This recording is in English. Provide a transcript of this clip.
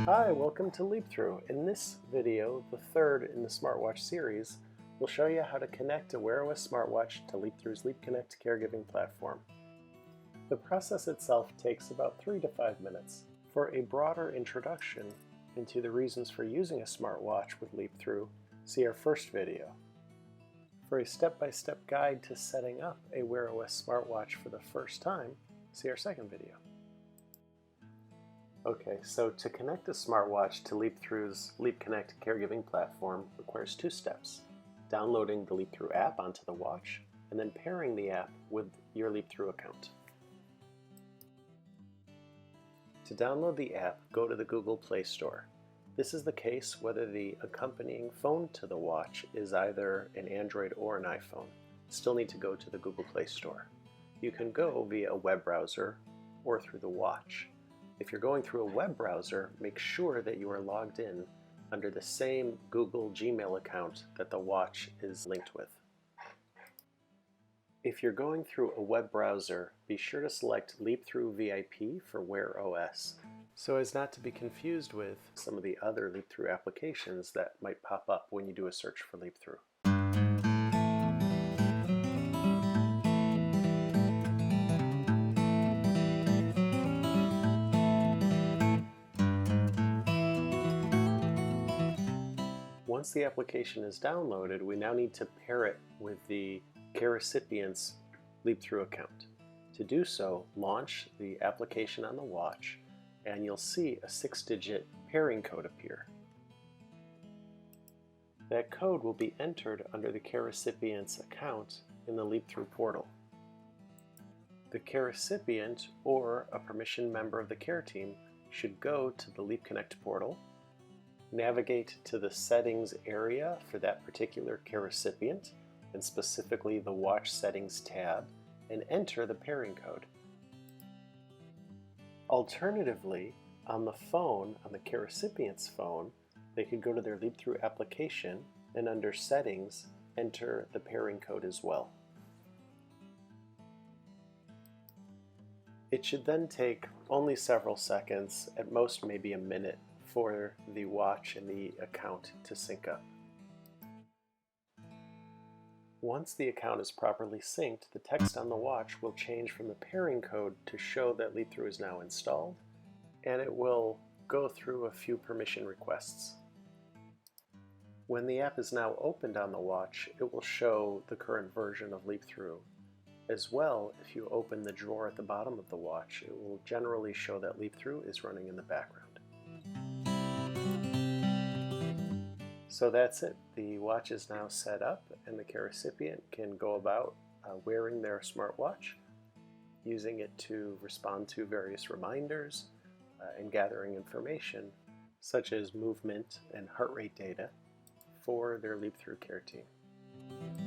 Hi, welcome to LeapThru. In this video, the third in the smartwatch series, we'll show you how to connect a Wear OS smartwatch to LeapThru's LeapConnect Caregiving platform. The process itself takes about 3 to 5 minutes. For a broader introduction into the reasons for using a smartwatch with LeapThru, see our first video. For a step-by-step guide to setting up a Wear OS smartwatch for the first time, see our second video. Okay, so to connect a smartwatch to LeapThru's LeapConnect Caregiving platform requires 2 steps: downloading the LeapThru app onto the watch, and then pairing the app with your LeapThru account. To download the app, go to the Google Play Store. This is the case whether the accompanying phone to the watch is either an Android or an iPhone. Still need to go to the Google Play Store. You can go via a web browser or through the watch. If you're going through a web browser, make sure that you are logged in under the same Google Gmail account that the watch is linked with. If you're going through a web browser, be sure to select LeapThru VIP for Wear OS, so as not to be confused with some of the other LeapThru applications that might pop up when you do a search for LeapThru. Once the application is downloaded, we now need to pair it with the care recipient's LeapThru account. To do so, launch the application on the watch, and you'll see a 6-digit pairing code appear. That code will be entered under the care recipient's account in the LeapThru portal. The care recipient or a permissioned member of the care team should go to the LeapConnect portal, navigate to the settings area for that particular care recipient, and specifically the watch settings tab, and enter the pairing code. Alternatively, on the phone, on the care recipient's phone, they could go to their LeapThru application and under settings, enter the pairing code as well. It should then take only several seconds, at most maybe a minute, for the watch and the account to sync up. Once the account is properly synced, the text on the watch will change from the pairing code to show that LeapThru is now installed, and it will go through a few permission requests. When the app is now opened on the watch, it will show the current version of LeapThru. As well, if you open the drawer at the bottom of the watch, it will generally show that LeapThru is running in the background. So that's it. The watch is now set up, and the care recipient can go about wearing their smartwatch, using it to respond to various reminders and gathering information such as movement and heart rate data for their LeapThru care team.